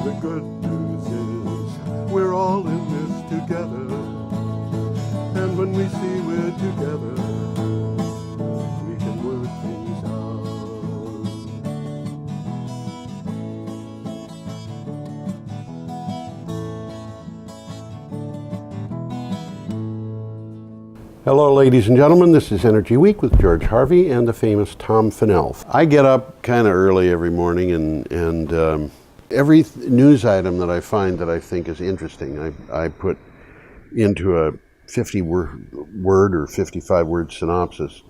The good news is we're all in this together. And when we see we're together, we can work things out. Hello, ladies and gentlemen. This is Energy Week with George Harvey and the famous Tom Fennell. I get up kind of early every morning, and every news item that I find that I think is interesting, I put into a 50-word or 55-word synopsis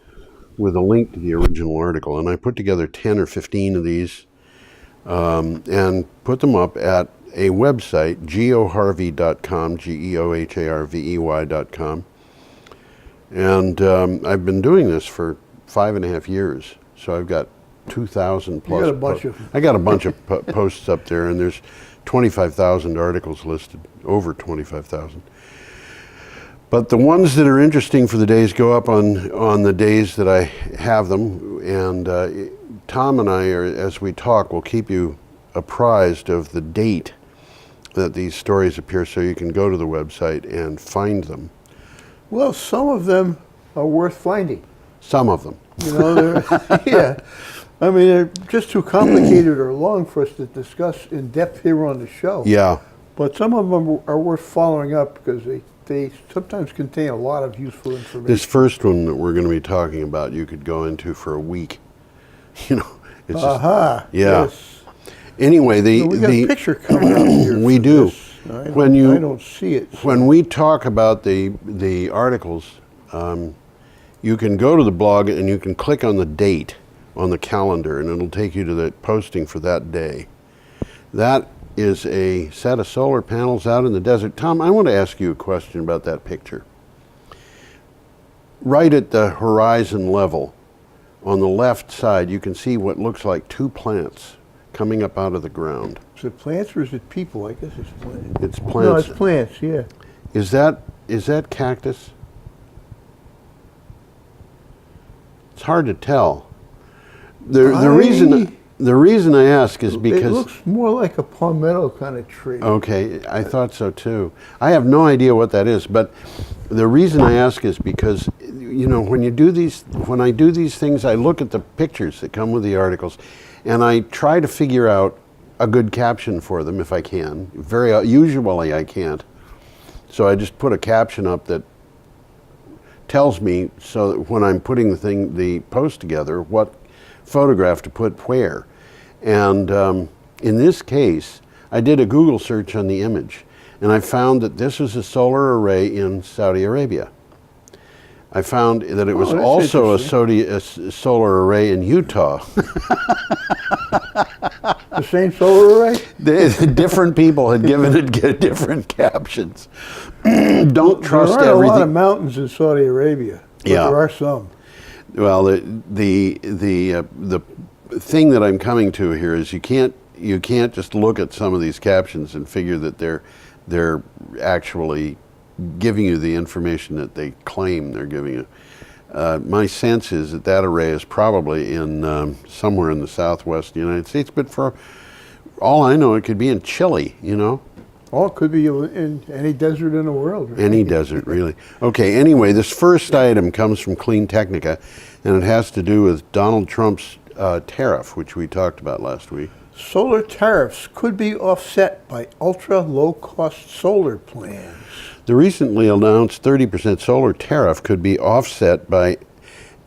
with a link to the original article. And I put together 10 or 15 of these and put them up at a website, geoharvey.com, geoharvey.com. And I've been doing this for 5.5 years, so I've got 2,000 plus. You got a bunch of them. I got a bunch of posts up there, and there's 25,000 articles listed, over 25,000. But the ones that are interesting for the days go up on the days that I have them, and Tom and I, as we talk, will keep you apprised of the date that these stories appear, so you can go to the website and find them. Well, some of them are worth finding. Some of them. You know, yeah. I mean, they're just too complicated or long for us to discuss in depth here on the show. Yeah. But some of them are worth following up because they sometimes contain a lot of useful information. This first one that we're going to be talking about, you could go into for a week. You know, it's just, yeah. Yes. Anyway, we got a picture coming up here. We do. I don't see it. So. When we talk about the articles, you can go to the blog and you can click on the date on the calendar, and it'll take you to the posting for that day. That is a set of solar panels out in the desert. Tom, I want to ask you a question about that picture. Right at the horizon level, on the left side, you can see what looks like two plants coming up out of the ground. Is it plants or is it people? I guess it's plants. It's plants. No, it's plants, yeah. Is that cactus? It's hard to tell. The reason I ask is because it looks more like a palmetto kind of tree. Okay, I thought so too. I have no idea what that is, but the reason I ask is because, you know, when I do these things, I look at the pictures that come with the articles, and I try to figure out a good caption for them if I can. Usually I can't. So I just put a caption up that tells me, so that when I'm putting the post together, what photograph to put where. And in this case, I did a Google search on the image, and I found that this was a solar array in Saudi Arabia. I found that it was also a solar array in Utah. The same solar array? Different people had given it different captions. Don't trust everything. There are a lot of mountains in Saudi Arabia, but there are some. Well, the thing that I'm coming to here is you can't just look at some of these captions and figure that they're actually giving you the information that they claim they're giving you. My sense is that array is probably in somewhere in the southwest United States, but for all I know, it could be in Chile, you know? Oh, it could be in any desert in the world. Right? Any desert, really. Okay, anyway, this first item comes from Clean Technica, and it has to do with Donald Trump's tariff, which we talked about last week. Solar tariffs could be offset by ultra-low-cost solar plans. The recently announced 30% solar tariff could be offset by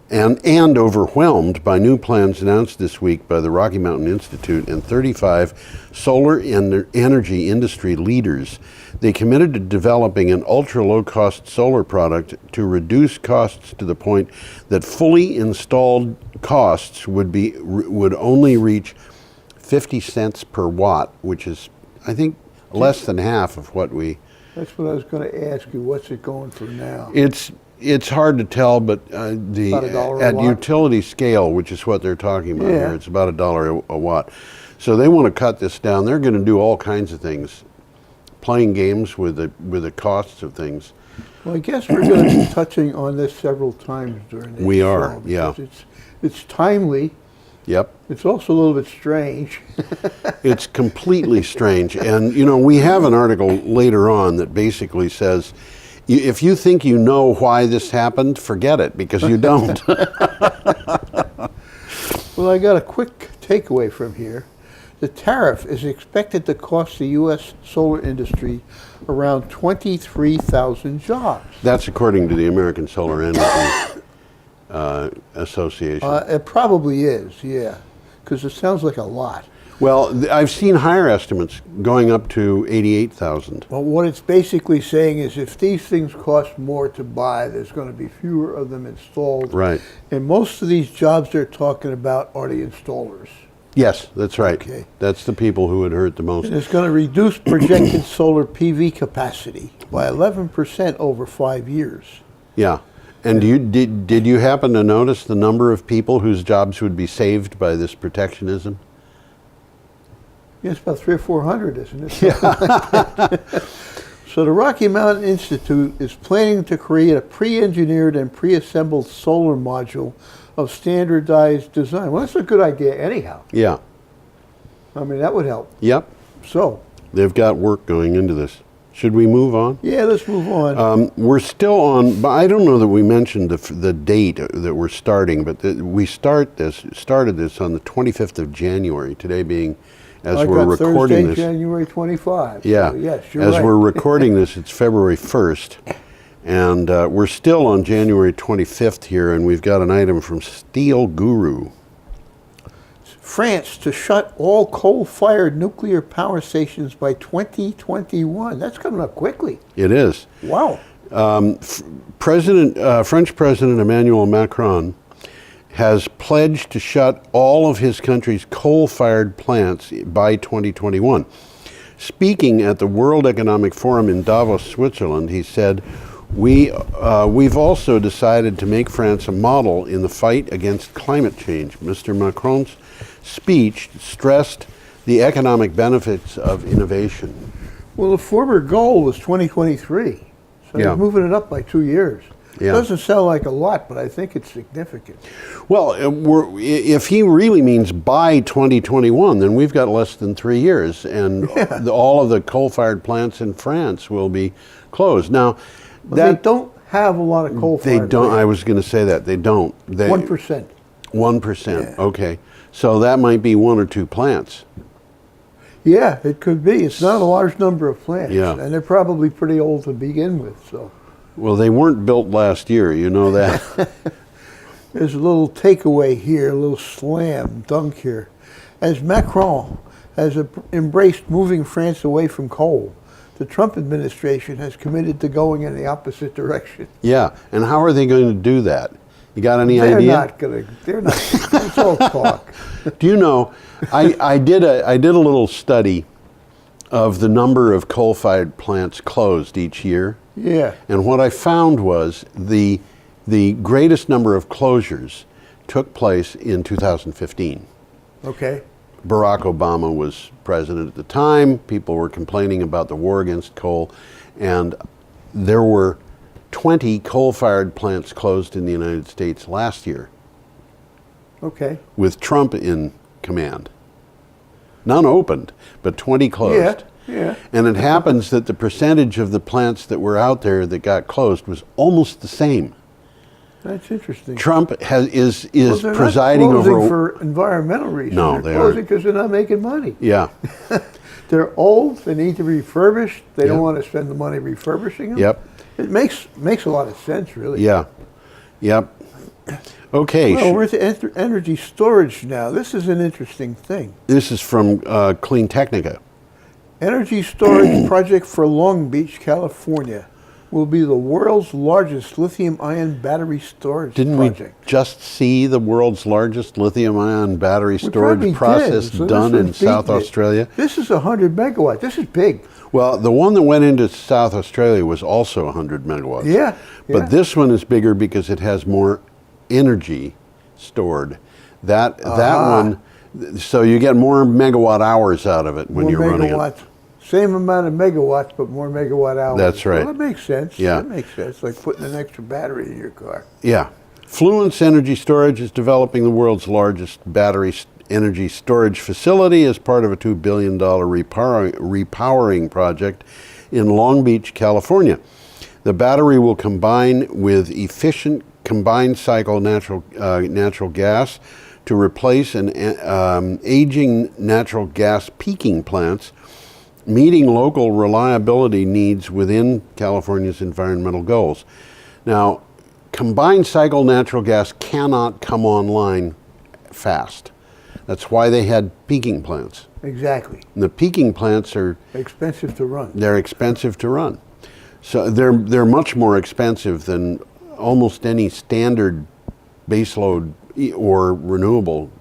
and overwhelmed by new plans announced this week by the Rocky Mountain Institute and 35 solar energy industry leaders. They committed to developing an ultra-low-cost solar product to reduce costs to the point that fully installed costs would only reach 50 cents per watt, which is, I think, less than half of what we... That's what I was going to ask you. What's it going for now? It's hard to tell, but at utility scale, which is what they're talking about here, it's about $1 a watt. So they want to cut this down. They're going to do all kinds of things, playing games with the costs of things. Well, I guess we're going to be touching on this several times during the show. We are, yeah. It's timely, Yep. It's also a little bit strange. It's completely strange. And, you know, we have an article later on that basically says, if you think you know why this happened, forget it, because you don't. Well, I got a quick takeaway from here. The tariff is expected to cost the U.S. solar industry around 23,000 jobs. That's according to the American Solar Energy Association. It probably is, yeah, because it sounds like a lot. Well, I've seen higher estimates going up to 88,000. Well, what it's basically saying is if these things cost more to buy, there's going to be fewer of them installed. Right. And most of these jobs they're talking about are the installers. Yes, that's right. Okay. That's the people who would hurt the most. And it's going to reduce projected solar PV capacity by 11% over 5 years. Yeah. And did you happen to notice the number of people whose jobs would be saved by this protectionism? Yeah, it's about 300 or 400, isn't it? Yeah. So the Rocky Mountain Institute is planning to create a pre-engineered and pre-assembled solar module of standardized design. Well, that's a good idea anyhow. Yeah. I mean, that would help. Yep. So. They've got work going into this. Should we move on? Yeah, let's move on. We're still on, but I don't know that we mentioned the date that we're starting, but we started this on the 25th of January, today being, as we're recording Thursday, this. January 25. Yeah. So yes, you're as right. we're recording this, it's February 1st. And we're still on January 25th here, and we've got an item from Steel Guru. France to shut all coal-fired nuclear power stations by 2021. That's coming up quickly. It is. Wow. French President Emmanuel Macron has pledged to shut all of his country's coal-fired plants by 2021. Speaking at the World Economic Forum in Davos, Switzerland, he said, We've also decided to make France a model in the fight against climate change. Mr. Macron's speech stressed the economic benefits of innovation. Well, the former goal was 2023, so Yeah. he's moving it up by 2 years. Yeah. Doesn't sound like a lot, but I think it's significant. Well, if he really means by 2021, then we've got less than 3 years, and all of the coal-fired plants in France will be closed. Now, They don't have a lot of coal-fired They don't. plants. I was going to say that they don't. 1%. 1%. Yeah. Okay, so that might be 1 or 2 plants. Yeah, it could be. It's not a large number of plants, Yeah. and they're probably pretty old to begin with. So Well, they weren't built last year. You know that. there's a little takeaway here, a little slam dunk here. As Macron has embraced moving France away from coal, the Trump administration has committed to going in the opposite direction. Yeah, and how are they going to do that? You got any They're idea? not going to. They're not. It's all talk. Do you know? I did a little study of the number of coal-fired plants closed each year. Yeah. And what I found was the greatest number of closures took place in 2015. Okay. Barack Obama was president at the time. People were complaining about the war against coal, and there were 20 coal-fired plants closed in the United States last year Okay. with Trump in command. None opened, but 20 closed. Yeah. And it happens that the percentage of the plants that were out there that got closed was almost the same. That's interesting. Trump is Well, they're presiding not closing over. for environmental reasons. No, they're they closing aren't. because they're not making money. Yeah. They're old. They need to be refurbished. They Yep. don't want to spend the money refurbishing them. Yep. It makes a lot of sense, really. Yeah. Yep. Okay. Well, we're into energy storage now. This is an interesting thing. This is from Clean Technica. Energy storage project for Long Beach, California, will be the world's largest lithium-ion battery storage Didn't project. we just see the world's largest lithium-ion battery We probably storage process did. So this done in one's beating South it. Australia? This is 100 megawatts. This is big. Well, the one that went into South Australia was also 100 megawatts. Yeah. But this one is bigger because it has more energy stored. That one, so you get more megawatt hours out of it when More you're running it. megawatts. Same amount of megawatts, but more megawatt hours. That's right. Well, that makes sense. Yeah. That makes sense. Like putting an extra battery in your car. Yeah. Fluence Energy Storage is developing the world's largest battery energy storage facility as part of a $2 billion repowering project in Long Beach, California. The battery will combine with efficient combined cycle natural gas to replace aging natural gas peaking plants, meeting local reliability needs within California's environmental goals. Now, combined cycle natural gas cannot come online fast. That's why they had peaking plants. Exactly. And the peaking plants are expensive to run. They're expensive to run. So they're much more expensive than almost any standard baseload or renewable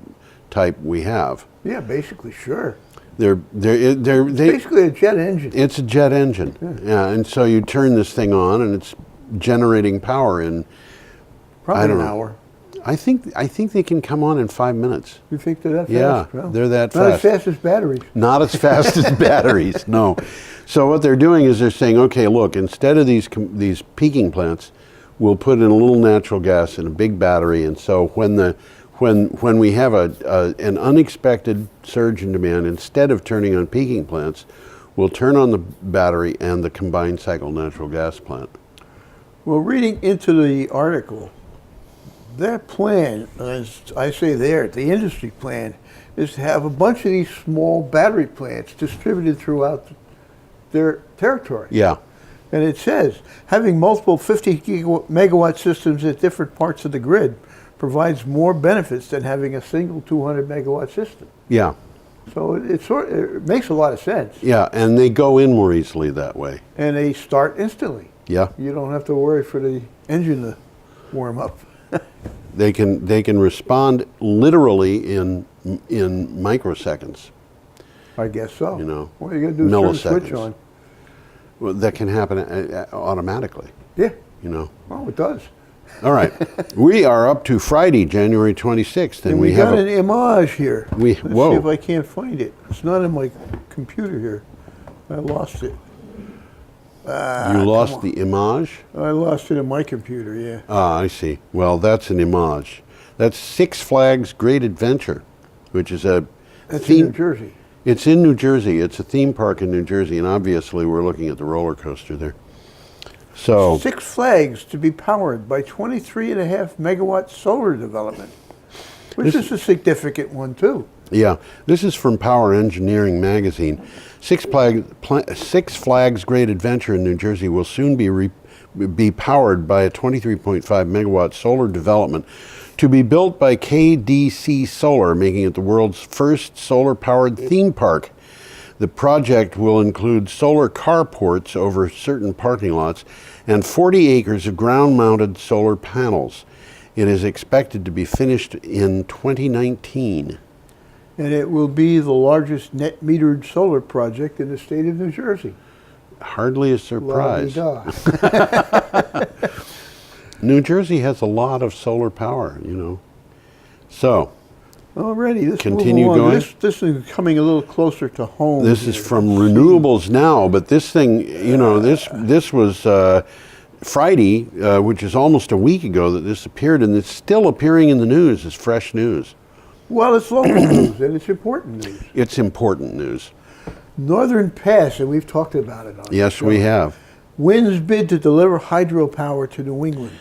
type we have. Yeah, basically, sure. It's basically a jet engine. It's a jet engine. Yeah, and so you turn this thing on and it's generating power in probably an hour. I think they can come on in 5 minutes. You think they're that fast? Yeah, Well, they're that fast. Not as fast as batteries. Not as fast as batteries, no. So what they're doing is they're saying, okay, look, instead of these peaking plants, we'll put in a little natural gas in a big battery, and so when we have an unexpected surge in demand, instead of turning on peaking plants, we'll turn on the battery and the combined cycle natural gas plant. Well, reading into the article, their plan, as I say there, the industry plan, is to have a bunch of these small battery plants distributed throughout their territory. Yeah. And it says, having multiple 50 megawatt systems at different parts of the grid provides more benefits than having a single 200 megawatt system. Yeah. So it makes a lot of sense. Yeah, and they go in more easily that way. And they start instantly. Yeah. You don't have to worry for the engine to warm up. They can respond literally in microseconds. I guess so. You know, all you got to do is turn the switch milliseconds. on. Well, that can happen automatically. Yeah. You know. Oh, it does. All right. We are up to Friday, January 26th, and we have got an image here. Let's whoa. see if I can't find it. It's not in my computer here. I lost it. You lost the image? I lost it in my computer, yeah. Ah, I see. Well, that's an image. That's Six Flags Great Adventure, which is a That's theme. in New Jersey. It's in New Jersey. It's a theme park in New Jersey, and obviously we're looking at the roller coaster there. So Six Flags to be powered by 23.5 megawatt solar development, which is a significant one too. yeah, this is from Power Engineering magazine. Six Flags Great Adventure in New Jersey will soon be powered by a 23.5 megawatt solar development to be built by KDC Solar, making it the world's first solar-powered theme park. The project will include solar carports over certain parking lots and 40 acres of ground-mounted solar panels. It is expected to be finished in 2019. And it will be the largest net metered solar project in the state of New Jersey. Hardly a surprise. La-di-da. New Jersey has a lot of solar power, you know. So, already, let's continue move on. going. This is coming a little closer to home. this is from Renewables Now, but this thing, you know, this was Friday, which is almost a week ago that this appeared, and it's still appearing in the news as fresh news. Well, it's local news, and it's important news. It's important news. Northern Pass, and we've talked about it on the Yes, show, we have. wins bid to deliver hydropower to New England.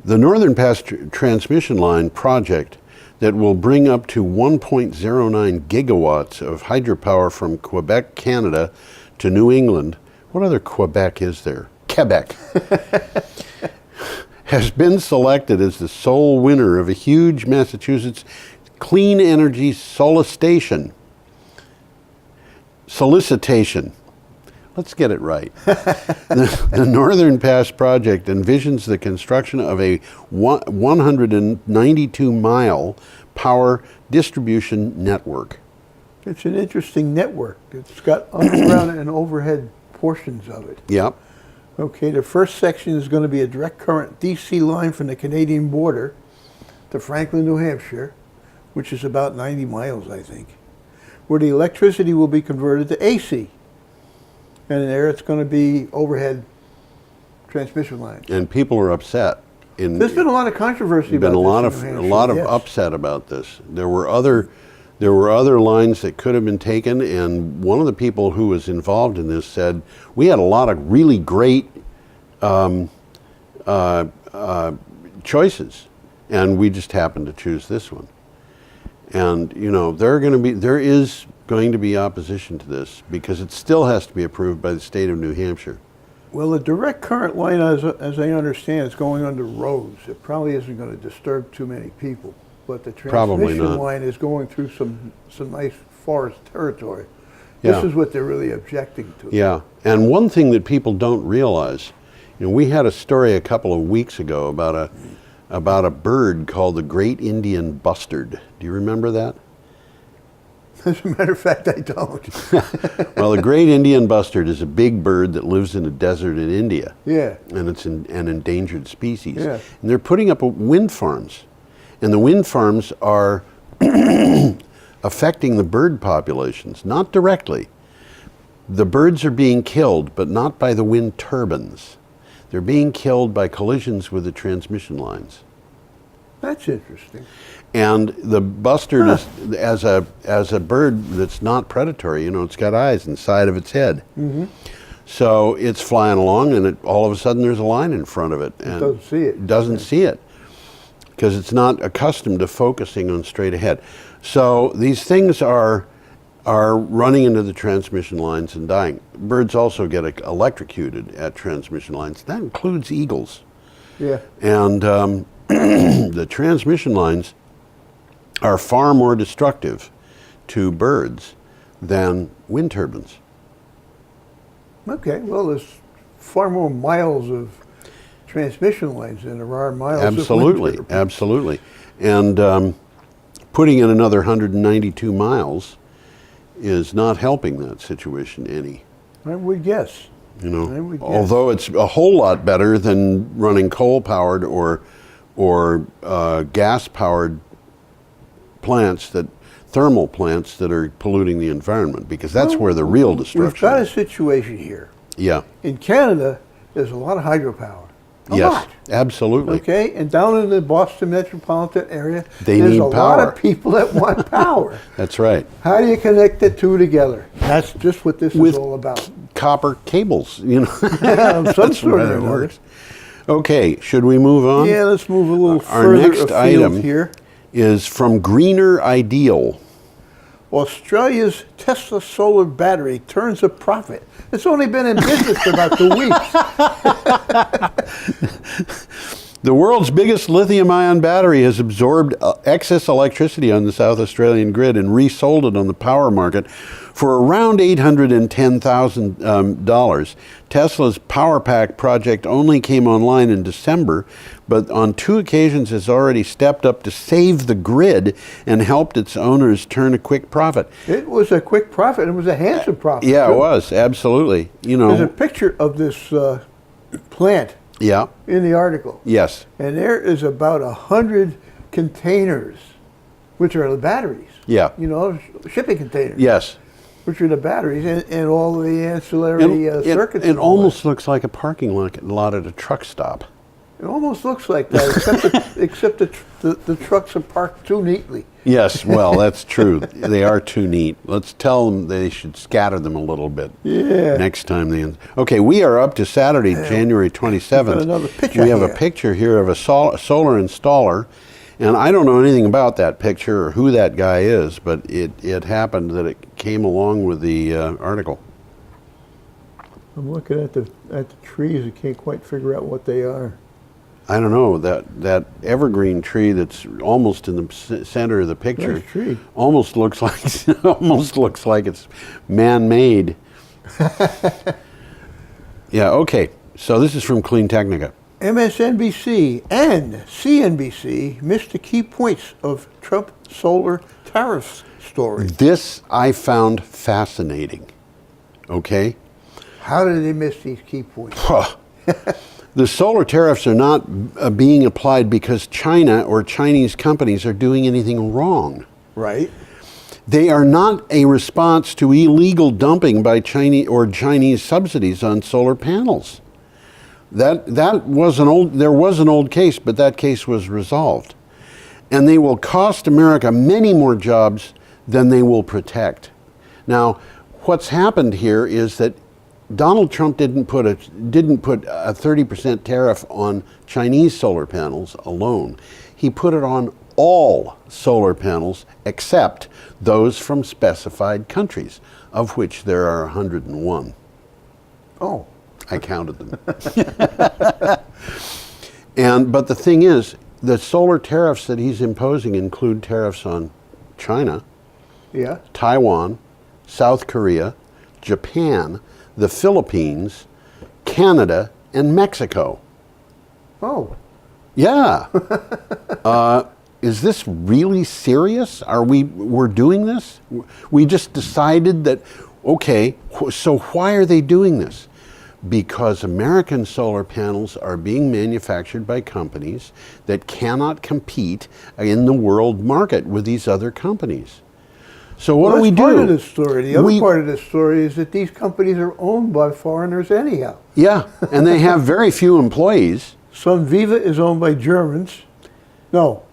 The Northern Pass transmission line project that will bring up to 1.09 gigawatts of hydropower from Quebec, Canada to New England. What other Quebec is there? Quebec. Has been selected as the sole winner of a huge Massachusetts clean energy solicitation. Let's get it right. The Northern Pass project envisions the construction of a 192-mile power distribution network. It's an interesting network. It's got underground and overhead portions of it. Yep. Okay, the first section is going to be a direct current DC line from the Canadian border to Franklin, New Hampshire, which is about 90 miles, I think, where the electricity will be converted to AC. And there it's going to be overhead transmission lines. And people are upset. There's been a lot of controversy about been this in a New Hampshire, lot of yes. upset about this. There were other lines that could have been taken, and one of the people who was involved in this said we had a lot of really great choices, and we just happened to choose this one. And you know, there is going to be opposition to this because it still has to be approved by the state of New Hampshire. Well, the direct current line, as I understand, is going under roads. It probably isn't going to disturb too many people. But the Probably transmission not. line is going through some nice forest territory. Yeah. This is what they're really objecting to. Yeah, and one thing that people don't realize, you know, we had a story a couple of weeks ago about a bird called the great Indian bustard. Do you remember that? As a matter of fact, I don't. Well, the great Indian bustard is a big bird that lives in a desert in India. Yeah. And it's an endangered species. Yeah. And they're putting up wind farms. And the wind farms are affecting the bird populations, not directly. The birds are being killed, but not by the wind turbines. They're being killed by collisions with the transmission lines. That's interesting. And the bustard is, as a bird that's not predatory, you know, it's got eyes inside of its head. Mm-hmm. So it's flying along, and all of a sudden there's a line in front of it. And doesn't see it. Doesn't see it because it's not accustomed to focusing on straight ahead. So these things are running into the transmission lines and dying. Birds also get electrocuted at transmission lines. That includes eagles. Yeah. And the transmission lines are far more destructive to birds than wind turbines. Okay. Well, there's far more miles of transmission lines than there are miles of wind turbines. Absolutely. And putting in another 192 miles is not helping that situation any. I would guess. You know, I would guess. although it's a whole lot better than running coal-powered or gas-powered thermal plants that are polluting the environment, because that's where the real destruction We've got a is. situation here. Yeah. In Canada, there's a lot of hydropower. A Yes, lot. absolutely. Okay, and down in the Boston metropolitan area, They there's need a lot power. of people that want power. That's right. How do you connect the two together? That's just what this With is all about. Copper cables, you know. Some That's sort the way of it another. works. Okay, should we move on? Yeah, let's move a little Our further next afield item here. is from Greener Ideal. Australia's Tesla solar battery turns a profit. It's only been in business for about 2 weeks. The world's biggest lithium-ion battery has absorbed excess electricity on the South Australian grid and resold it on the power market for around $810,000. Tesla's PowerPack project only came online in December, but on 2 occasions has already stepped up to save the grid and helped its owners turn a quick profit. It was a quick profit. It was a handsome profit. Yeah, too. it was, absolutely. You There's a know, picture of this plant yeah, in the article. yes, And there is about 100 containers, which are the batteries. yeah, You know, shipping containers. yes. Which are the batteries and all the ancillary circuits. It and all almost looks like a parking lot at a truck stop. that. It almost looks like that, except the trucks are parked too neatly. Yes, well, that's true. They are too neat. Let's tell them they should scatter them a little bit. Yeah. Next time they. Okay, we are up to Saturday, January 27th. Got another picture We have here. a picture here of a solar installer, and I don't know anything about that picture or who that guy is, but it happened that it came along with the article. I'm looking at the trees. I can't quite figure out what they are. I don't know, that evergreen tree that's almost in the center of the picture. Nice tree. Almost looks like it's man-made. Yeah, okay. So this is from Clean Technica. MSNBC and CNBC missed the key points of Trump solar tariffs story. This I found fascinating. Okay? How did they miss these key points? The solar tariffs are not being applied because China or Chinese companies are doing anything wrong. Right. They are not a response to illegal dumping by Chinese subsidies on solar panels. That was there was an old case, but that case was resolved. And they will cost America many more jobs than they will protect. Now, what's happened here is that Donald Trump didn't put a 30% tariff on Chinese solar panels alone. He put it on all solar panels except those from specified countries, of which there are 101. Oh. I counted them. But the thing is, the solar tariffs that he's imposing include tariffs on China, Yeah. Taiwan, South Korea, Japan, the Philippines, Canada, and Mexico. Oh. Yeah. Is this really serious? We're doing this? We just decided that, okay, so why are they doing this? Because American solar panels are being manufactured by companies that cannot compete in the world market with these other companies. So what do we do? That's part of the story. The other part of the story is that these companies are owned by foreigners anyhow. Yeah, and they have very few employees. SunViva is owned by Germans. No,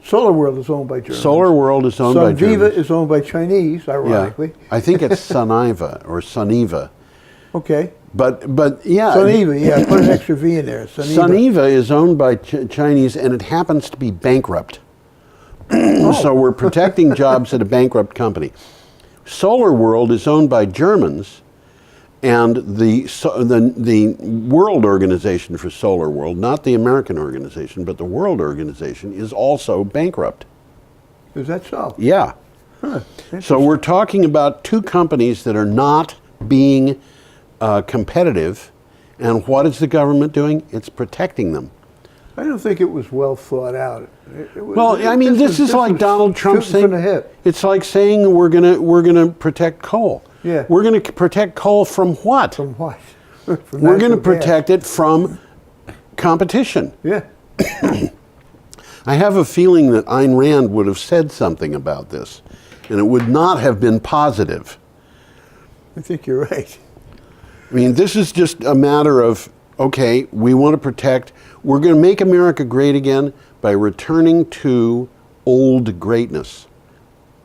Solar World is owned by Germans. Solar World is owned by Germans. SunViva is owned by Chinese, ironically. Yeah. I think it's Suniva or Suniva. Okay. But yeah. Suniva, yeah, put an extra V in there. Suniva is owned by Chinese, and it happens to be bankrupt. So we're protecting jobs at a bankrupt company. Solar World is owned by Germans, and the World Organization for Solar World, not the American organization, but the World Organization, is also bankrupt. Is that so? Yeah. Huh, so we're talking about two companies that are not being competitive, and what is the government doing? It's protecting them. I don't think it was well thought out. This is like Donald Trump saying, it's like saying we're gonna protect coal. Yeah. We're gonna protect coal from what? From what? We're gonna protect it from competition. Yeah. I have a feeling that Ayn Rand would have said something about this, and it would not have been positive. I think you're right. I mean, this is just a matter of, okay, we want to protect, we're going to make America great again by returning to old greatness,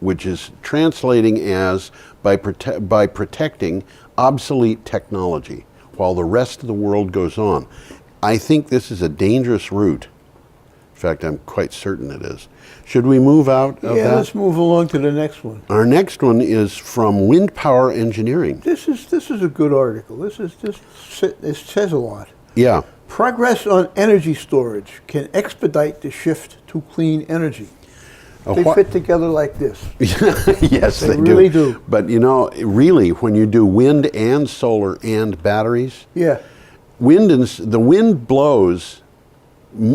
which is translating as by protecting obsolete technology while the rest of the world goes on. I think this is a dangerous route. In fact, I'm quite certain it is. Should we move out of that? Yeah, let's move along to the next one. Our next one is from Wind Power Engineering. This is a good article. It says a lot. Yeah. Progress on energy storage can expedite the shift to clean energy. They fit together like this. Yes, they really do. But you know, really, when you do wind and solar and batteries, yeah, the wind blows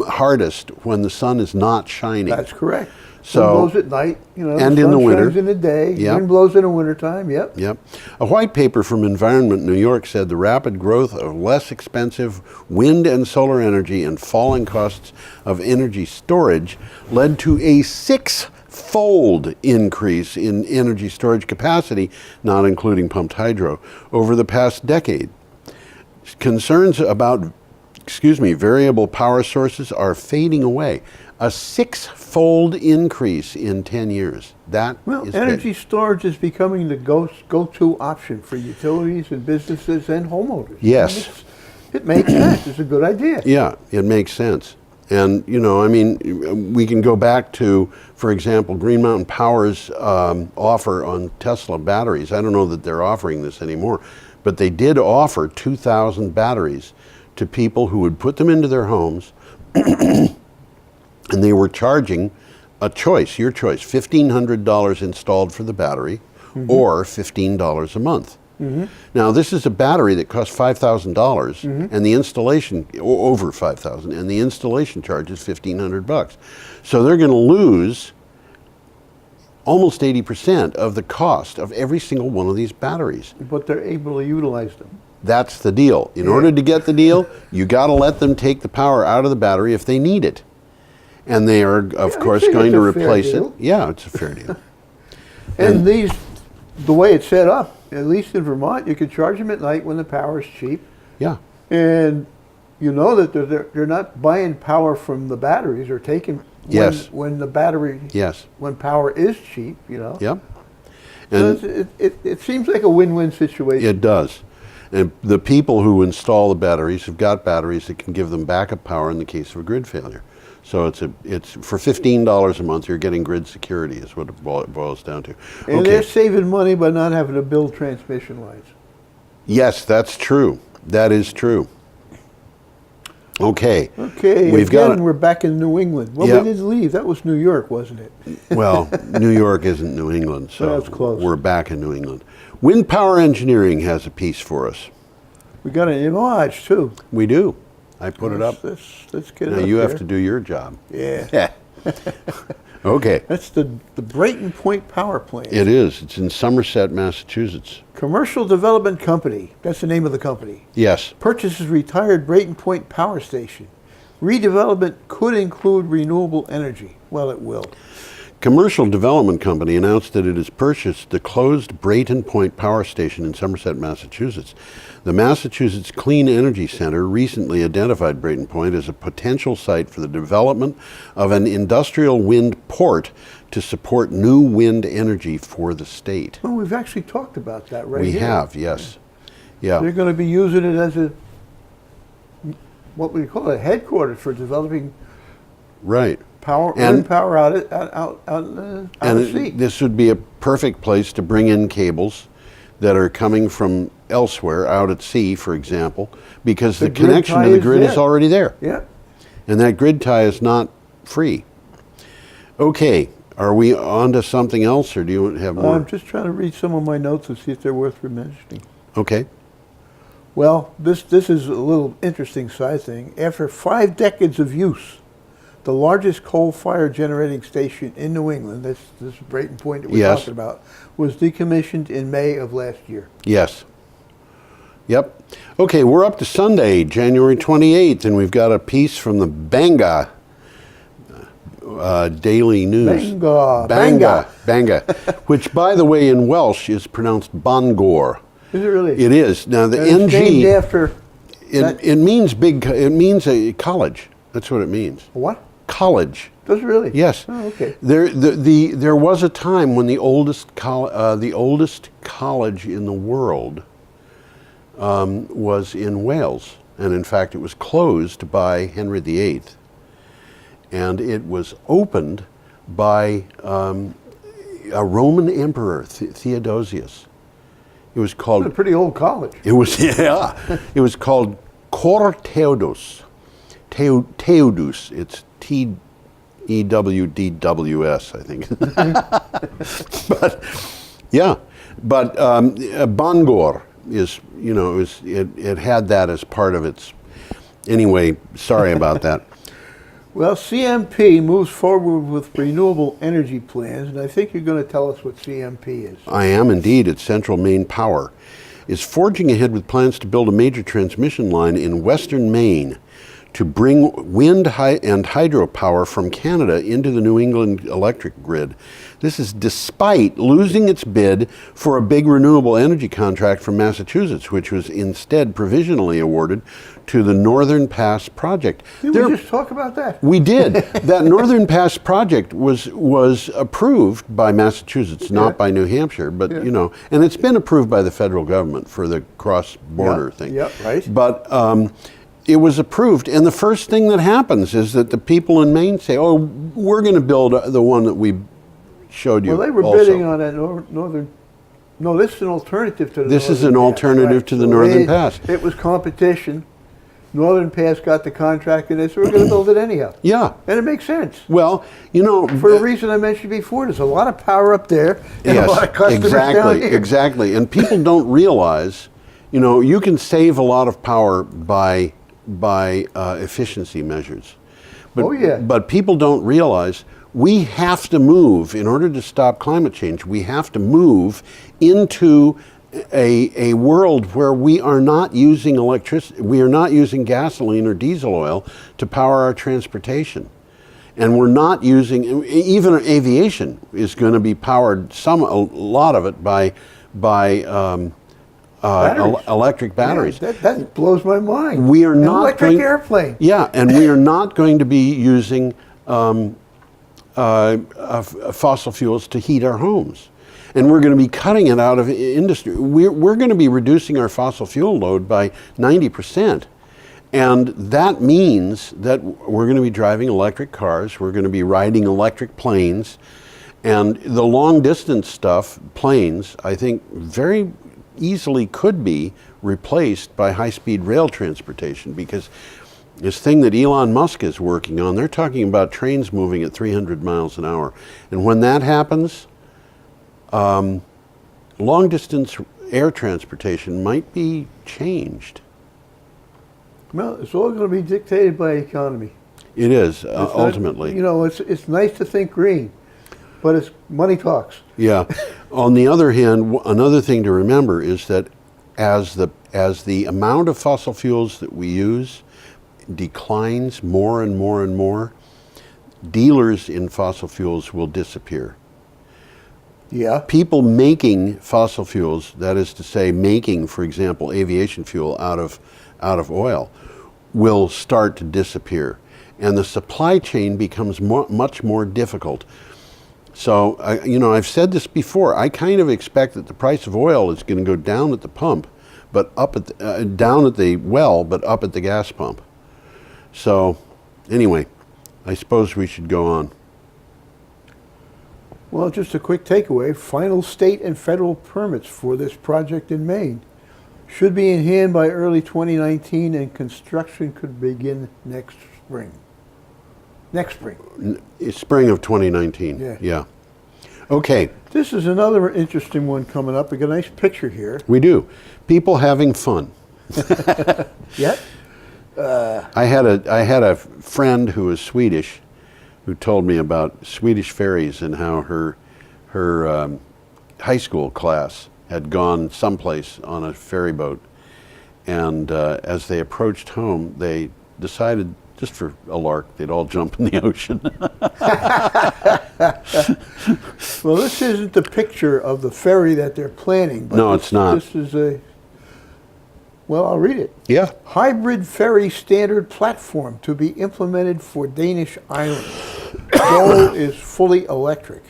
hardest when the sun is not shining. That's correct. So, wind blows at night, and in the winter. Shines in the day. Yep. Wind blows in the wintertime. Yep. Yep. A white paper from Environment New York said the rapid growth of less expensive wind and solar energy and falling costs of energy storage led to a six-fold increase in energy storage capacity, not including pumped hydro, over the past decade. Concerns about variable power sources are fading away. A six-fold increase in 10 years. Energy storage is becoming the go-to option for utilities and businesses and homeowners. Yes. It makes sense. It's a good idea. Yeah, it makes sense. And, we can go back to, for example, Green Mountain Power's offer on Tesla batteries. I don't know that they're offering this anymore, but they did offer 2,000 batteries to people who would put them into their homes, and they were charging your choice, $1,500 installed for the battery, or $15 a month. Now, this is a battery that costs $5,000, and the installation over $5,000, and the installation charge is $1,500. So they're going to lose almost 80% of the cost of every single one of these batteries. But they're able to utilize them. That's the deal. In order to get the deal, you got to let them take the power out of the battery if they need it. And they are, of course, going to replace it. Yeah, it's a fair deal. And the way it's set up, at least in Vermont, you can charge them at night when the power is cheap. Yeah. And you know that they're not buying power from the batteries. They're taking Yes. when the battery Yes. when power is cheap. Yep. So And it seems like a win-win situation. it does. And the people who install the batteries have got batteries that can give them backup power in the case of a grid failure. So it's for $15 a month, you're getting grid security is what it boils down to. And they're saving money by not having to build transmission lines. Yes, that's true. That is true. Okay. Okay, we're back in New England. Well, Yep. we didn't leave. That was New York, wasn't it? Well, New York isn't New England, so That's close. we're back in New England. Wind Power Engineering has a piece for us. We got an image, too. We do. I put it up. Let's get it Now up you there. have to do your job. Yeah. Okay. That's the Brayton Point Power Plant. It is. It's in Somerset, Massachusetts. Commercial Development Company. That's the name of the company. Yes. Purchases retired Brayton Point Power Station. Redevelopment could include renewable energy. Well, it will. Commercial Development Company announced that it has purchased the closed Brayton Point Power Station in Somerset, Massachusetts. The Massachusetts Clean Energy Center recently identified Brayton Point as a potential site for the development of an industrial wind port to support new wind energy for the state. Well, we've actually talked about that right We here. have, yes. Yeah. They're going to be using it as what we call it, headquarters for developing Right. wind power out at sea. This would be a perfect place to bring in cables that are coming from elsewhere, out at sea, for example, because the grid connection tie to the is grid is there. already there. Yeah. And that grid tie is not free. Okay, are we on to something else, or do you have more? I'm just trying to read some of my notes and see if they're worth mentioning. Okay. Well, this is a little interesting side thing. After 5 decades of use, the largest coal-fired generating station in New England, this Brayton Point that we're Yes. talking about, was decommissioned in May of last year. Yes. Yep. Okay, we're up to Sunday, January 28th, and we've got a piece from the Banga Daily News. Banga, which, by the way, in Welsh is pronounced Bangor. Is it really? It is. Now the And it's named NG, after it means big. It means a college. That's what it means. what? College. Does it really? Yes. Oh, okay. There was a time when the oldest college in the world was in Wales, and in fact, it was closed by Henry VIII, and it was opened by a Roman emperor, Theodosius. It was called. It's a pretty old college. It was It was called Cor Theodus. Theodus. It's Tewdws, I think. But yeah, but Bangor is, it had that as part of its. Anyway, sorry about that. Well, CMP moves forward with renewable energy plans, and I think you're going to tell us what CMP is. I am indeed. It's Central Maine Power is forging ahead with plans to build a major transmission line in western Maine to bring wind and hydropower from Canada into the New England electric grid. This is despite losing its bid for a big renewable energy contract from Massachusetts, which was instead provisionally awarded to the Northern Pass project. Did we just talk about that? We did. That Northern Pass project was approved by Massachusetts, not by New Hampshire, but and it's been approved by the federal government for the cross-border thing. Yeah, right. But it was approved, and the first thing that happens is that the people in Maine say, "Oh, we're going to build the one that we showed you." Well, they were also. bidding on that northern. No, this is an alternative to the. This is Northern an Pass, alternative right. to the So Northern Pass. It was competition. Northern Pass got the contract, and they said we're going to build it anyhow. Yeah. And it makes sense. Well, For a reason I mentioned before, there's a lot of power up there and a lot of customers down here. Exactly. And people don't realize, you can save a lot of power by efficiency measures. But, But people don't realize we have to move, in order to stop climate change, we have to move into a world where we are not using electricity, we are not using gasoline or diesel oil to power our transportation. And we're not using, even aviation is going to be powered, a lot of it by Batteries. electric batteries. Yeah, that blows my mind. We are An not electric going, airplane. Yeah, and we are not going to be using fossil fuels to heat our homes. And we're going to be cutting it out of industry. We're going to be reducing our fossil fuel load by 90%. And that means that we're going to be driving electric cars, we're going to be riding electric planes, and the long distance stuff, planes, I think very easily could be replaced by high-speed rail transportation, because this thing that Elon Musk is working on, they're talking about trains moving at 300 miles an hour. And when that happens, long-distance air transportation might be changed. Well, it's all going to be dictated by economy. It is, It's not- ultimately. you know, it's nice to think green, but it's money talks. Yeah. On the other hand, another thing to remember is that as the amount of fossil fuels that we use declines more and more and more, dealers in fossil fuels will disappear. Yeah. People making fossil fuels, that is to say, making, for example, aviation fuel out of oil, will start to disappear, and the supply chain becomes much more difficult. So, I've said this before. I kind of expect that the price of oil is going to go down at the pump, but up at down at the well, but up at the gas pump. So, anyway, I suppose we should go on. Well, just a quick takeaway. Final state and federal permits for this project in Maine should be in hand by early 2019, and construction could begin next spring. Next spring. Spring of 2019. Yeah. Okay, This is another interesting one coming up. We got a nice picture here. we do. People having fun. Yeah? I had a friend who was Swedish, who told me about Swedish ferries and how her high school class had gone someplace on a ferry boat, and as they approached home, they decided, just for a lark, they'd all jump in the ocean. Well, this isn't the picture of the ferry that they're planning. But No, it's not. This is well, I'll read it. Yeah. Hybrid ferry standard platform to be implemented for Danish islands. Goal is fully electric.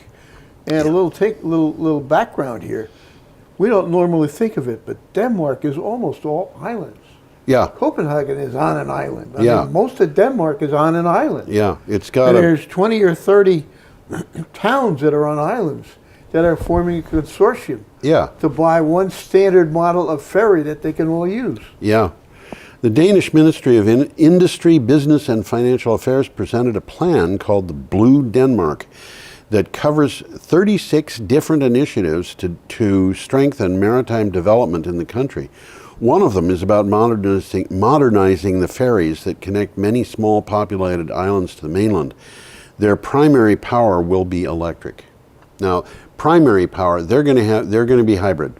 And a little background here. We don't normally think of it, but Denmark is almost all islands. Yeah. Copenhagen is on an island. I Yeah. mean, most of Denmark is on an island. Yeah, it's got And a, there's 20 or 30 towns that are on islands that are forming a consortium yeah, to buy one standard model of ferry that they can all use. yeah. The Danish Ministry of Industry, Business and Financial Affairs presented a plan called the Blue Denmark that covers 36 different initiatives to strengthen maritime development in the country. One of them is about modernizing the ferries that connect many small populated islands to the mainland. Their primary power will be electric. Now, primary power, they're going to be hybrid.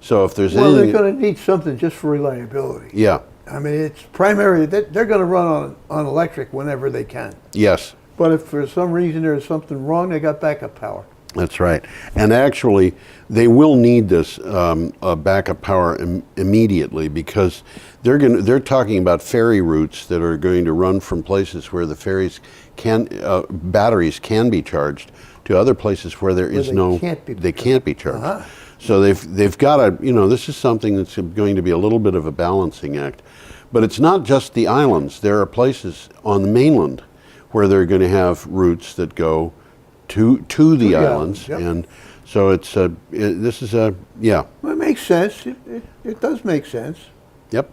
So if there's Well, they're anything, going to need something just for reliability. yeah, I mean, it's primary. They're going to run on electric whenever they can. yes. But if for some reason there's something wrong, they got backup power. That's right. And actually, they will need this backup power immediately, because they're talking about ferry routes that are going to run from places where the ferries batteries can be charged to other places where there is they can't be charged. Uh-huh. So they've got to, this is something that's going to be a little bit of a balancing act. But it's not just the islands. There are places on the mainland where they're going to have routes that go to the islands, yep. and so this is a Well, it makes sense. It does make sense. yep.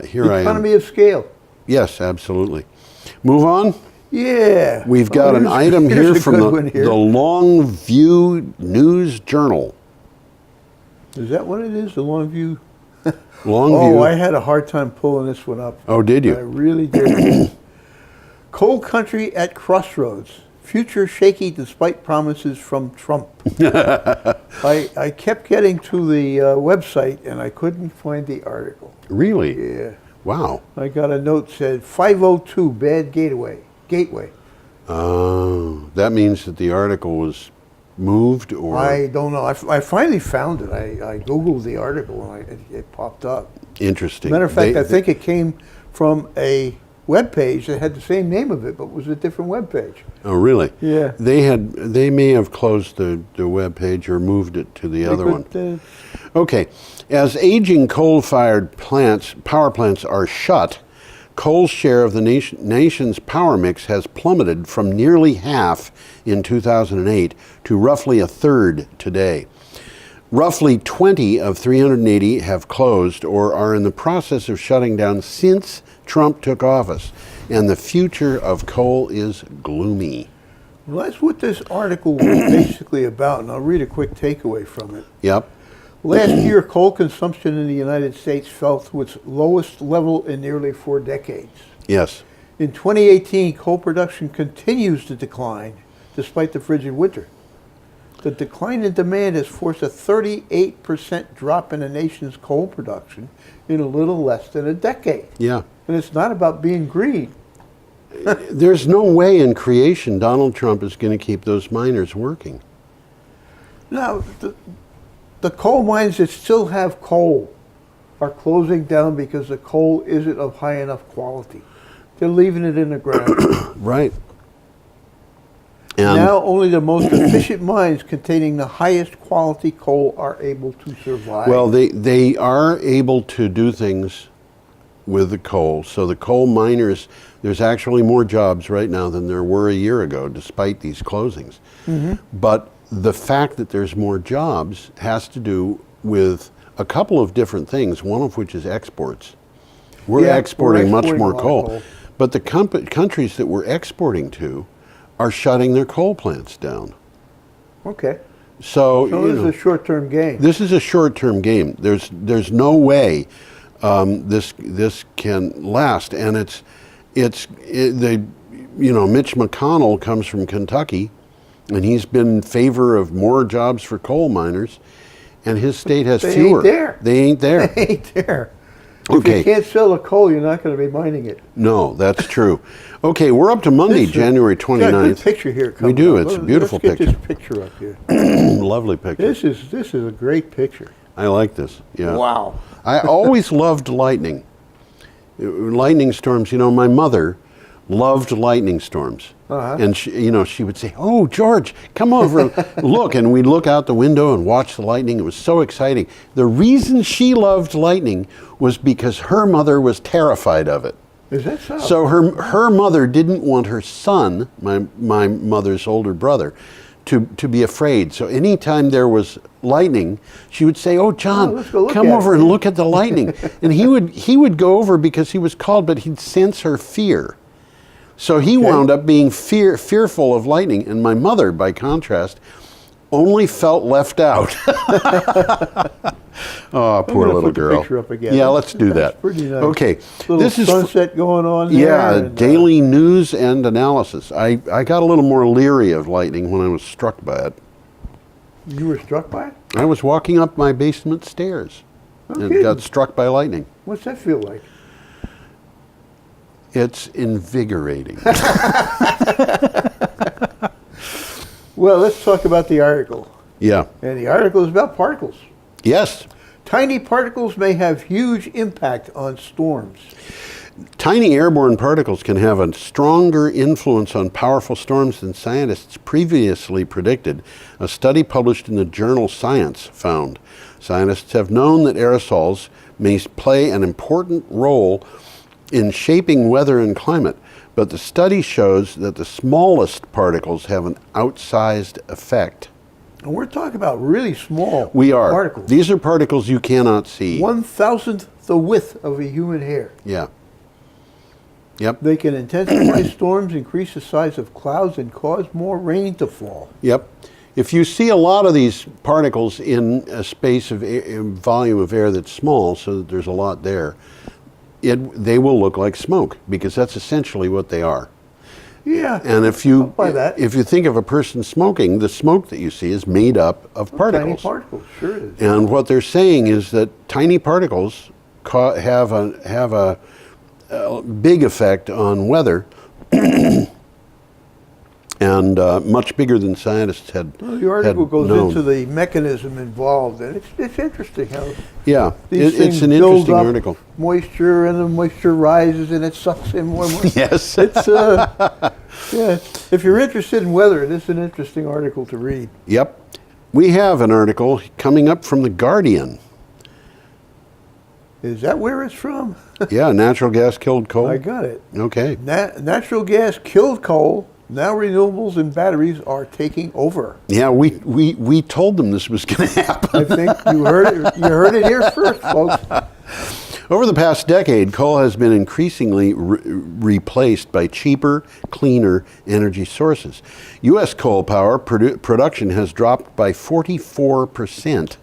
Here I am. Economy of scale. Yes, absolutely. Move on. Yeah. We've got an item here's here a from good one here. the Longview News Journal. Is that what it is? The Longview? Longview. Oh, I had a hard time pulling this one up. Oh, did you? I really did. Coal country at crossroads. Future shaky despite promises from Trump. I kept getting to the website and I couldn't find the article. Really? Yeah. Wow. I got a note said 502 bad gateway. Oh, that means that the article was moved or? I don't know. I finally found it. I Googled the article and it popped up. Interesting. Matter of fact, I think it came from a web page that had the same name of it, but was a different web page. Oh, really? Yeah. They may have closed the web page or moved it to the other one. Okay. As aging coal-fired power plants are shut, coal's share of the nation's power mix has plummeted from nearly half in 2008 to roughly a third today. Roughly 20 of 380 have closed or are in the process of shutting down since Trump took office, and the future of coal is gloomy. Well, that's what this article was basically about, and I'll read a quick takeaway from it. Yep. Last year, coal consumption in the United States fell to its lowest level in nearly 4 decades. Yes. In 2018, coal production continues to decline despite the frigid winter. The decline in demand has forced a 38% drop in the nation's coal production in a little less than a decade. Yeah. And it's not about being green. There's no way in creation Donald Trump is going to keep those miners working. Now, the coal mines that still have coal are closing down because the coal isn't of high enough quality. They're leaving it in the ground. Right. And now only the most efficient mines containing the highest quality coal are able to survive. well, they are able to do things with the coal. So the coal miners, there's actually more jobs right now than there were a year ago, despite these closings. Mm-hmm. But the fact that there's more jobs has to do with a couple of different things, one of which is exports. We're exporting much more a lot of coal. But the countries that we're exporting to are shutting their coal plants down. Okay. So this is a short-term gain. This is a short-term game. There's no way this can last, and Mitch McConnell comes from Kentucky, and he's been in favor of more jobs for coal miners, and his state has fewer. They ain't there. They ain't there. They ain't there. Okay. If you can't sell the coal, you're not going to be mining it. No, that's true. Okay, we're up to Monday, January 29th. Got a good picture here. We do. Up. It's a beautiful Let's picture. get this picture up here. Lovely picture. This is a great picture. I like this. Yeah. Wow. I always loved lightning. Lightning storms. My mother loved lightning storms. Uh-huh. And she would say, "Oh, George, come over and look." And we'd look out the window and watch the lightning. It was so exciting. The reason she loved lightning was because her mother was terrified of it. Is that so? So her mother didn't want her son, my mother's older brother, to be afraid. So anytime there was lightning, she would say, "Oh, John, let's go look come at over it." and look at the lightning." And he would go over because he was called, but he'd sense her fear. So he wound up being fearful of lightning. And my mother, by contrast, only felt left out. Oh, poor little put the girl. picture up again. Yeah, let's do That's that. pretty nice. Okay, Little sunset going on there. yeah, and, daily news and analysis. I got a little more leery of lightning when I was struck by it. You were struck by it? I was walking up my basement stairs and kidding. got struck by lightning. What's that feel like? It's invigorating. Well, let's talk about the article. Yeah. And the article is about particles. Yes. Tiny particles may have huge impact on storms. Tiny airborne particles can have a stronger influence on powerful storms than scientists previously predicted. A study published in the journal Science found. Scientists have known that aerosols may play an important role in shaping weather and climate, but the study shows that the smallest particles have an outsized effect. And we're talking about really small particles. These are particles you cannot see. 1,000th the width of a human hair. Yeah. Yep. They can intensify storms, increase the size of clouds, and cause more rain to fall. Yep. If you see a lot of these particles in a space of volume of air that's small, so that there's a lot there, they will look like smoke, because that's essentially what they are. Yeah. And if you think of a person smoking, the smoke that you see is made up of particles. Tiny particles, sure is. And what they're saying is that tiny particles have a big effect on weather. and much bigger than scientists had. Well, the article had goes known. into the mechanism involved, and it's interesting how Yeah, these things it's an build interesting up article. moisture, and the moisture rises, and it sucks in more. Yes. It's yeah. If you're interested in weather, it is an interesting article to read. Yep. We have an article coming up from The Guardian. Is that where it's from? Yeah, natural gas killed coal. I got it. Okay. Natural gas killed coal. Now renewables and batteries are taking over. Yeah, we told them this was going to happen. I think you heard it. You heard it here first, folks. Over the past decade, coal has been increasingly replaced by cheaper, cleaner energy sources. U.S. coal power production has dropped by 44%.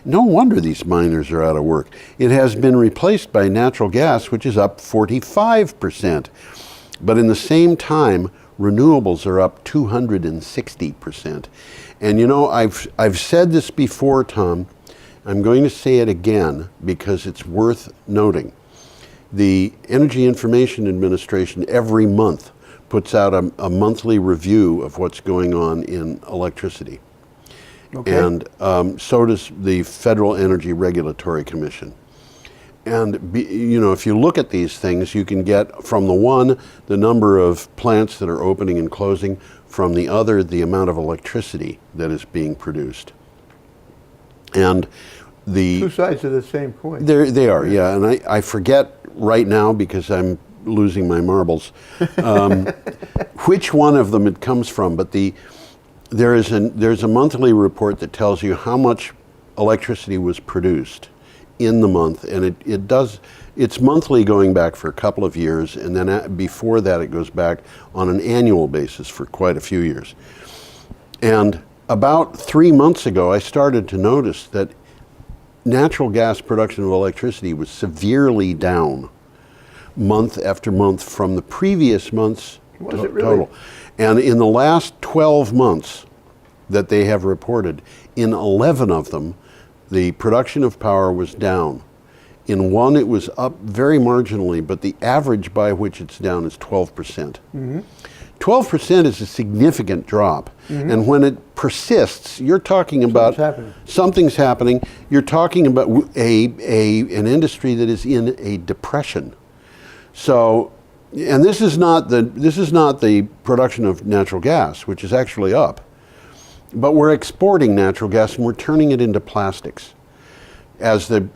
No wonder these miners are out of work. It has been replaced by natural gas, which is up 45%. But in the same time, renewables are up 260%. And you know, I've said this before, Tom. I'm going to say it again because it's worth noting. The Energy Information Administration every month puts out a monthly review of what's going on in electricity. Okay. And so does the Federal Energy Regulatory Commission. And you know, if you look at these things, you can get from the one the number of plants that are opening and closing, from the other the amount of electricity that is being produced. And Two sides of the same coin. they are, yeah. And I forget right now because I'm losing my marbles which one of them it comes from. But there's a monthly report that tells you how much electricity was produced in the month, and it's monthly going back for a couple of years, and then before that it goes back on an annual basis for quite a few years. And about 3 months ago, I started to notice that natural gas production of electricity was severely down month after month from the previous month's total. And in the last 12 months that they have reported, in 11 of them, the production of power was down. In one, it was up very marginally, but the average by which it's down is 12%. Mm-hmm. 12% is a significant drop. Mm-hmm. And when it persists, you're talking about something's happening. You're talking about an industry that is in a depression. So, and this is not the production of natural gas, which is actually up. But we're exporting natural gas and we're turning it into plastics as the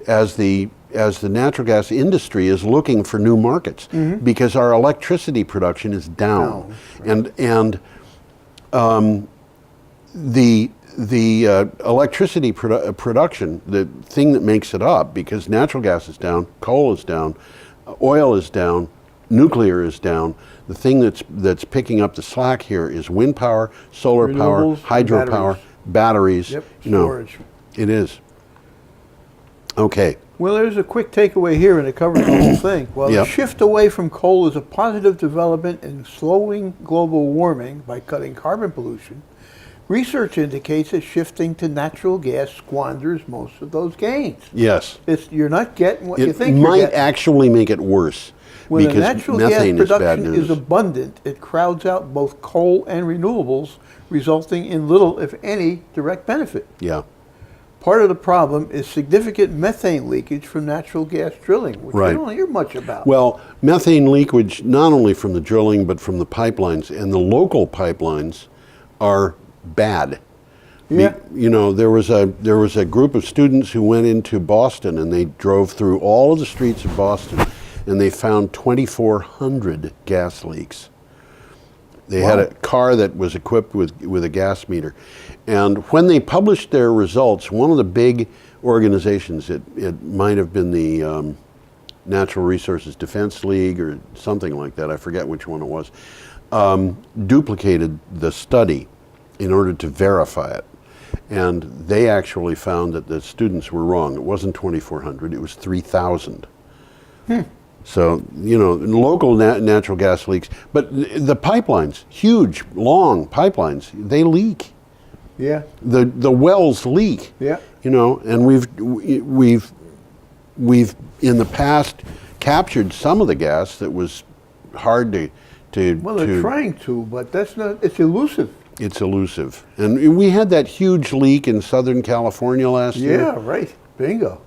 natural gas industry is looking for new markets, mm-hmm. because our electricity production is down. Right. And the electricity production, the thing that makes it up, because natural gas is down, coal is down, oil is down, nuclear is down. The thing that's picking up the slack here is wind power, solar power, hydropower, batteries. Yep, storage. It is. Okay. Well, there's a quick takeaway here, and it covers the whole thing. While the shift away from coal is a positive development in slowing global warming by cutting carbon pollution, research indicates that shifting to natural gas squanders most of those gains. Yes. You're not getting what you think you're getting. It might actually make it worse. When the natural gas production is abundant, it crowds out both coal and renewables, resulting in little, if any, direct benefit. Yeah. Part of the problem is significant methane leakage from natural gas drilling, which you don't hear much about. Well, methane leakage not only from the drilling, but from the pipelines, and the local pipelines are bad. Yeah. You know, there was a group of students who went into Boston, and they drove through all of the streets of Boston, and they found 2,400 gas leaks. They had a car that was equipped with a gas meter. And when they published their results, one of the big organizations, it might have been the Natural Resources Defense League or something like that, I forget which one it was, duplicated the study in order to verify it. And they actually found that the students were wrong. It wasn't 2,400, it was 3,000. So, you know, local natural gas leaks, but the pipelines, huge, long pipelines, they leak. Yeah. The wells leak. Yeah. You know, and we've in the past captured some of the gas that was hard to. Well, they're trying to, but that's not. It's elusive. It's elusive. And we had that huge leak in Southern California last year. Yeah, right. Bingo.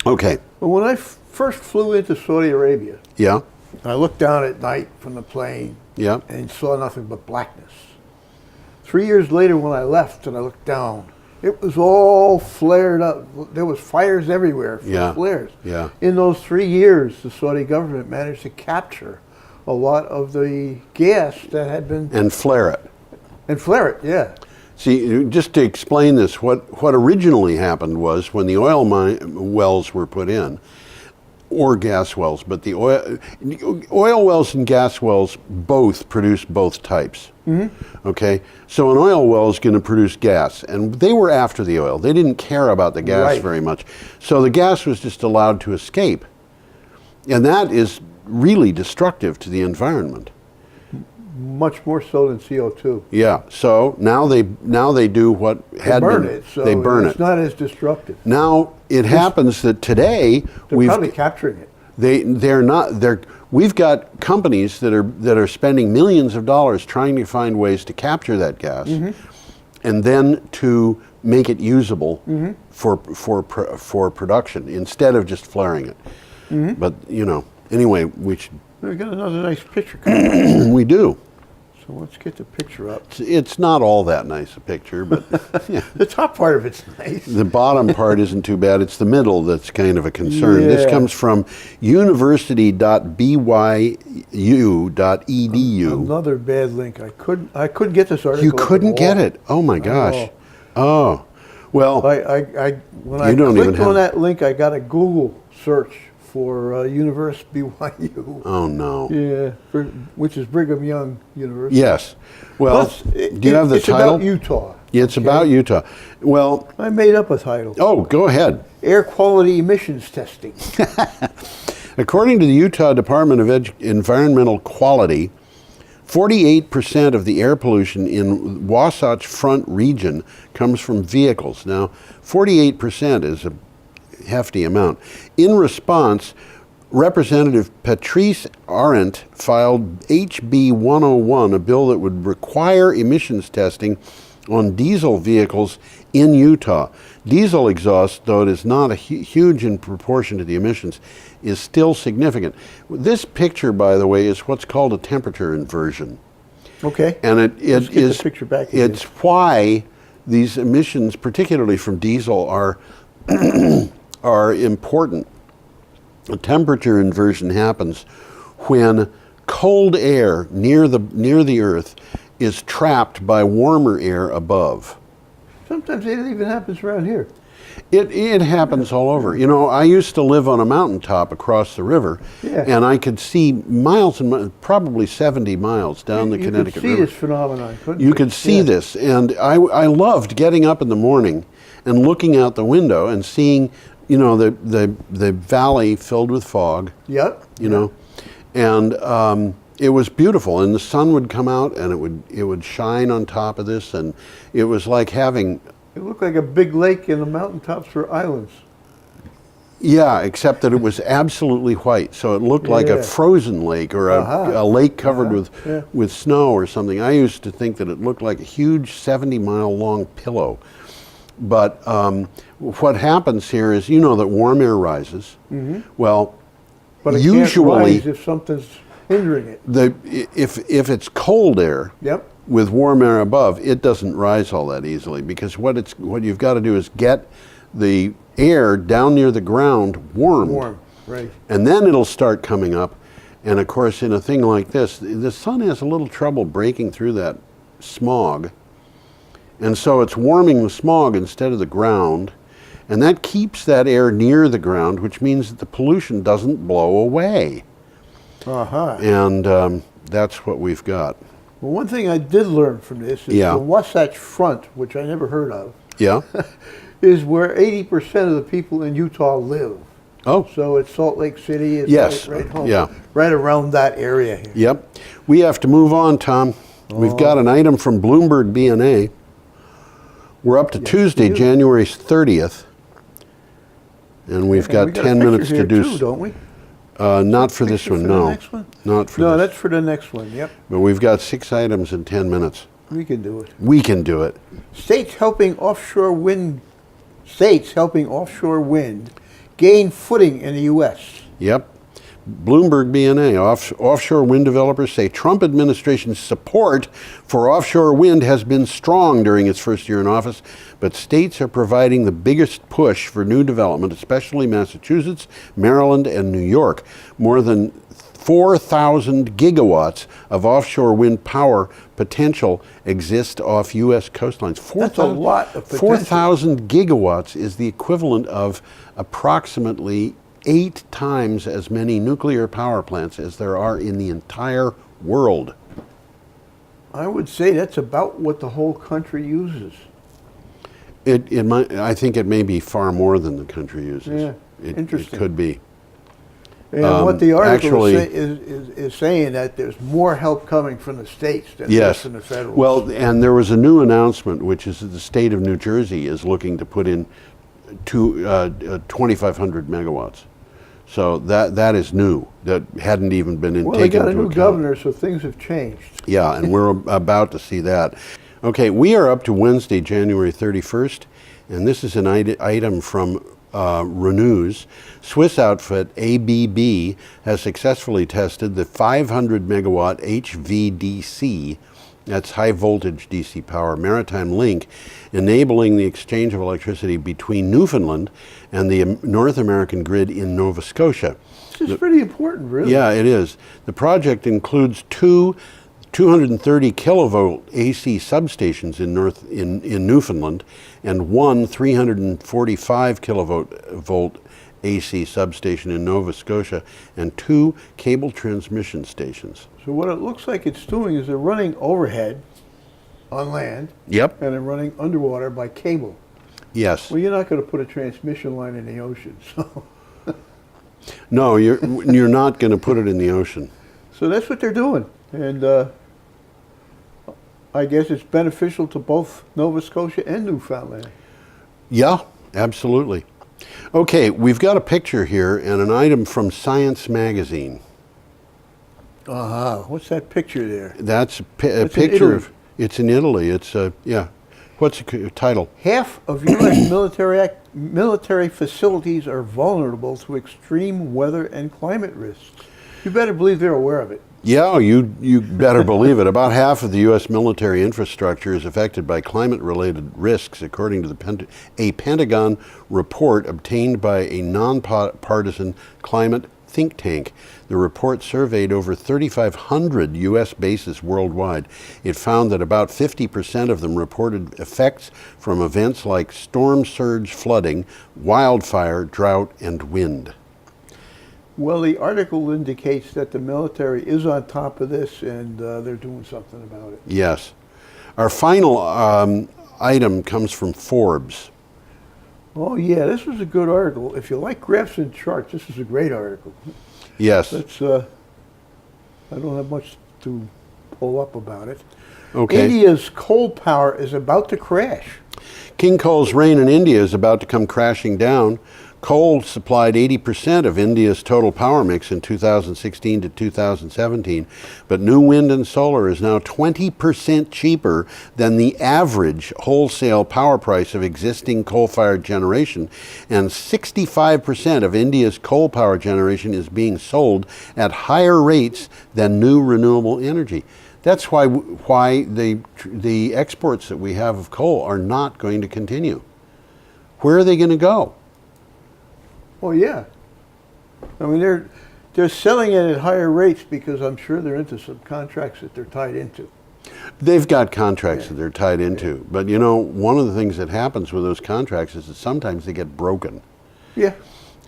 Okay. Well, when I first flew into Saudi Arabia, Yeah. I looked down at night from the plane Yeah. and saw nothing but blackness. 3 years later, when I left and I looked down, it was all flared up. There was fires everywhere, flares. Yeah. In those 3 years, the Saudi government managed to capture a lot of the gas that had been... And flare it. And flare it, yeah. See, just to explain this, what originally happened was when the oil wells were put in, or gas wells, but the oil wells and gas wells both produce both types. Mm-hmm. Okay, so an oil well is going to produce gas, and they were after the oil. They didn't care about the gas very much, so the gas was just allowed to escape, and that is really destructive to the environment. Much more so than CO2. Yeah. So now they do what had burn been. It, so they burn it's not as destructive. Now it happens that today they're probably capturing it. They're not. We've got companies that are spending millions of dollars trying to find ways to capture that gas, and then to make it usable for production instead of just flaring it. But anyway, we should. We got another nice picture coming. We do. So let's get the picture up. It's not all that nice a picture, but yeah. The top part of it's nice. The bottom part isn't too bad. It's the middle that's kind of a concern. Yeah. This comes from university.byu.edu. Another bad link. I couldn't get this article. You couldn't get it. Oh my gosh. Oh. Well, when I clicked on that link, I got a Google search for University BYU. Oh no. Yeah, which is Brigham Young University. Yes. Well, do you have the it's title? About Utah. Yeah, it's about Utah. Well, I made up a title. Oh, go ahead. Air quality emissions testing. According to the Utah Department of Environmental Quality, 48% of the air pollution in Wasatch Front region comes from vehicles. Now, 48% is a hefty amount. In response, Representative Patrice Arendt filed HB 101, a bill that would require emissions testing on diesel vehicles in Utah. Diesel exhaust, though it is not a huge in proportion to the emissions, is still significant. This picture, by the way, is what's called a temperature inversion. Okay. And Let's get the picture back again. It's why these emissions, particularly from diesel, are important. A temperature inversion happens when cold air near the Earth is trapped by warmer air above. Sometimes it even happens around here. It happens all over. You know, I used to live on a mountaintop across the river, and I could see miles and miles, probably 70 miles down the Connecticut River. You could see this phenomenon, couldn't you? You could see this, and I loved getting up in the morning and looking out the window and seeing, you know, the valley filled with fog. Yep. You know, and it was beautiful, and the sun would come out and it would shine on top of this, and it was like having. It looked like a big lake, and the mountaintops were islands. Yeah, except that it was absolutely white, so it looked like a frozen lake or a lake covered with snow or something. I used to think that it looked like a huge 70-mile long pillow. But what happens here is, you know, that warm air rises. Well, but it usually can't rise if something's hindering it. If it's cold air. Yep. With warm air above, it doesn't rise all that easily, because what you've got to do is get the air down near the ground warmed. Warm, right. And then it'll start coming up. And of course, in a thing like this, the sun has a little trouble breaking through that smog. And so it's warming the smog instead of the ground. And that keeps that air near the ground, which means that the pollution doesn't blow away. And that's what we've got. Well, one thing I did learn from this is the Wasatch Front, which I never heard of, is where 80% of the people in Utah live. Oh. So it's Salt Lake City. It's right home, right around that area here. Yep. We have to move on, Tom. We've got an item from Bloomberg BNA. We're up to Tuesday, January 30th. And we've got 10 minutes to do. Too, don't we? Not for this Picture one, for no. the next one? Not for No, this. that's for the next one, yep. But we've got 6 items in 10 minutes. We can do it. We can do it. States helping offshore wind gain footing in the U.S. Yep. Bloomberg BNA, offshore wind developers say Trump administration's support for offshore wind has been strong during its first year in office, but states are providing the biggest push for new development, especially Massachusetts, Maryland, and New York. More than 4,000 gigawatts of offshore wind power potential exist off U.S. coastlines. That's a lot of potential. 4,000 gigawatts is the equivalent of approximately 8 times as many nuclear power plants as there are in the entire world. I would say that's about what the whole country uses. I think it may be far more than the country uses. Yeah, interesting. It could be. And what the article actually, is saying that there's more help coming from the states than yes. from the federal. Well, and there was a new announcement, which is that the state of New Jersey is looking to put in 2,500 megawatts. So that is new. That hadn't even been taken into account. Well, they got a new governor, so things have changed. Yeah, and we're about to see that. Okay, we are up to Wednesday, January 31st, and this is an item from Renews. Swiss outfit ABB has successfully tested the 500 megawatt HVDC, that's high voltage DC power, maritime link, enabling the exchange of electricity between Newfoundland and the North American grid in Nova Scotia. This is pretty important, really. Yeah, it is. The project includes 230 kilovolt AC substations in Newfoundland and one 345 kilovolt AC substation in Nova Scotia and 2 cable transmission stations. So what it looks like it's doing is they're running overhead on land. Yep. And they're running underwater by cable. Yes. Well, you're not going to put a transmission line in the ocean, so. No, you're not going to put it in the ocean. So that's what they're doing, and I guess it's beneficial to both Nova Scotia and Newfoundland. Yeah, absolutely. Okay, we've got a picture here and an item from Science Magazine. What's that picture there? That's a It's in picture Italy. of. It's in Italy. It's yeah. What's the title? Half of U.S. military facilities are vulnerable to extreme weather and climate risks. You better believe they're aware of it. Yeah, you better believe it. About half of the U.S. military infrastructure is affected by climate-related risks, according to a Pentagon report obtained by a nonpartisan climate think tank. The report surveyed over 3,500 U.S. bases worldwide. It found that about 50% of them reported effects from events like storm surge flooding, wildfire, drought, and wind. Well, the article indicates that the military is on top of this and they're doing something about it. Yes. Our final item comes from Forbes. Oh, yeah, this was a good article. If you like graphs and charts, this is a great article. Yes. That's, I don't have much to pull up about it. Okay. India's coal power is about to crash. King coal's reign in India is about to come crashing down. Coal supplied 80% of India's total power mix in 2016 to 2017, but new wind and solar is now 20% cheaper than the average wholesale power price of existing coal-fired generation, and 65% of India's coal power generation is being sold at higher rates than new renewable energy. That's why the exports that we have of coal are not going to continue. Where are they going to go? Oh, yeah. I mean, they're selling it at higher rates because I'm sure they're into some contracts that they're tied into. They've got contracts that they're tied into. But, you know, one of the things that happens with those contracts is that sometimes they get broken. Yeah.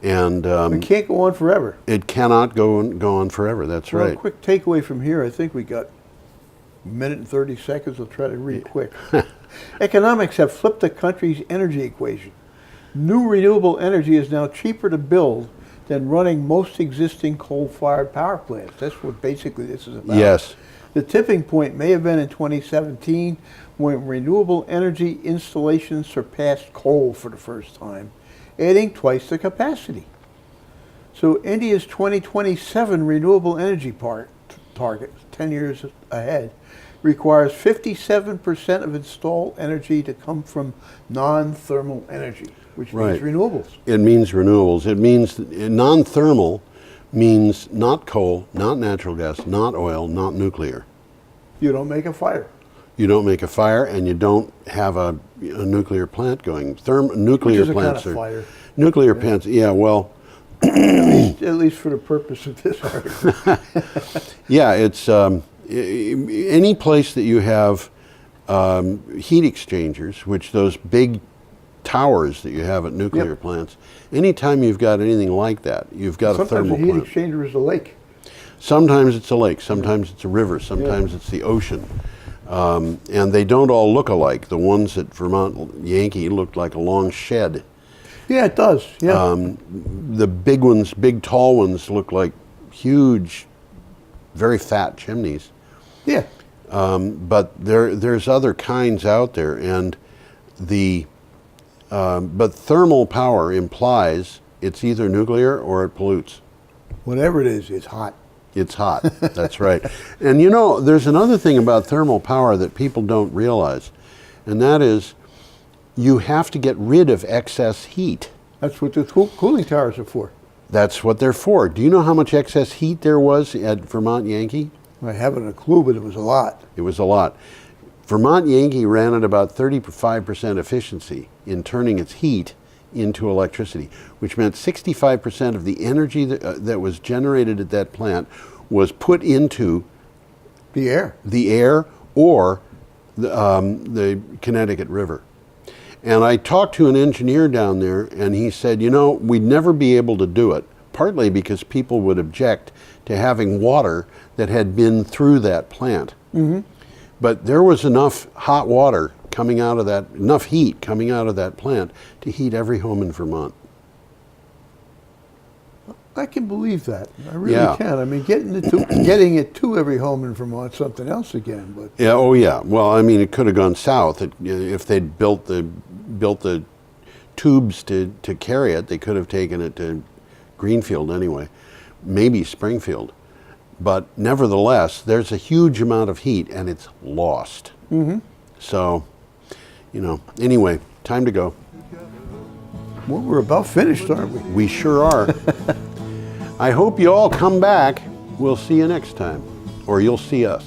And it can't go on forever. It cannot go on forever. That's Well, right. a quick takeaway from here, I think we got a minute and 30 seconds. I'll try to read quick. Economics have flipped the country's energy equation. New renewable energy is now cheaper to build than running most existing coal-fired power plants. That's what basically this is about. Yes. The tipping point may have been in 2017 when renewable energy installations surpassed coal for the first time, adding twice the capacity. So India's 2027 renewable energy target, 10 years ahead, requires 57% of installed energy to come from non-thermal energy, which means renewables. It means renewables. It means non-thermal means not coal, not natural gas, not oil, not nuclear. You don't make a fire. You don't make a fire, and you don't have a nuclear plant going. Nuclear Which is plants a kind of are fire. nuclear plants. Yeah, well, At least for the purpose of this article. yeah, it's any place that you have heat exchangers, which those big towers that you have at nuclear plants. Anytime you've got anything like that, you've got a thermal Sometimes a heat plant. exchanger is a lake. Sometimes it's a lake, sometimes it's a river, sometimes it's the ocean. And they don't all look alike. The ones at Vermont Yankee looked like a long shed. Yeah, it does. Yeah. The big ones, big tall ones, look like huge, very fat chimneys. Yeah. But there's other kinds out there, and but thermal power implies it's either nuclear or it pollutes. Whatever it is, it's hot. It's hot. That's right. And you know, there's another thing about thermal power that people don't realize, and that is you have to get rid of excess heat. That's what the cooling towers are for. That's what they're for. Do you know how much excess heat there was at Vermont Yankee? I haven't a clue, but it was a lot. It was a lot. Vermont Yankee ran at about 35% efficiency in turning its heat into electricity, which meant 65% of the energy that was generated at that plant was put into The air or the Connecticut River. And I talked to an engineer down there, and he said, you know, we'd never be able to do it, partly because people would object to having water that had been through that plant. Mm-hmm. But there was enough hot water coming out of that, enough heat coming out of that plant to heat every home in Vermont. I can believe that. I really can. I mean, getting it to every home in Vermont is something else again. But yeah, oh yeah. Well, I mean, it could have gone south if they'd built the tubes to carry it. They could have taken it to Greenfield anyway, maybe Springfield. But nevertheless, there's a huge amount of heat, and it's lost. Mm-hmm. So, you know. Anyway, time to go. well, we're about finished, aren't we? We sure are. I hope you all come back. We'll see you next time, or you'll see us.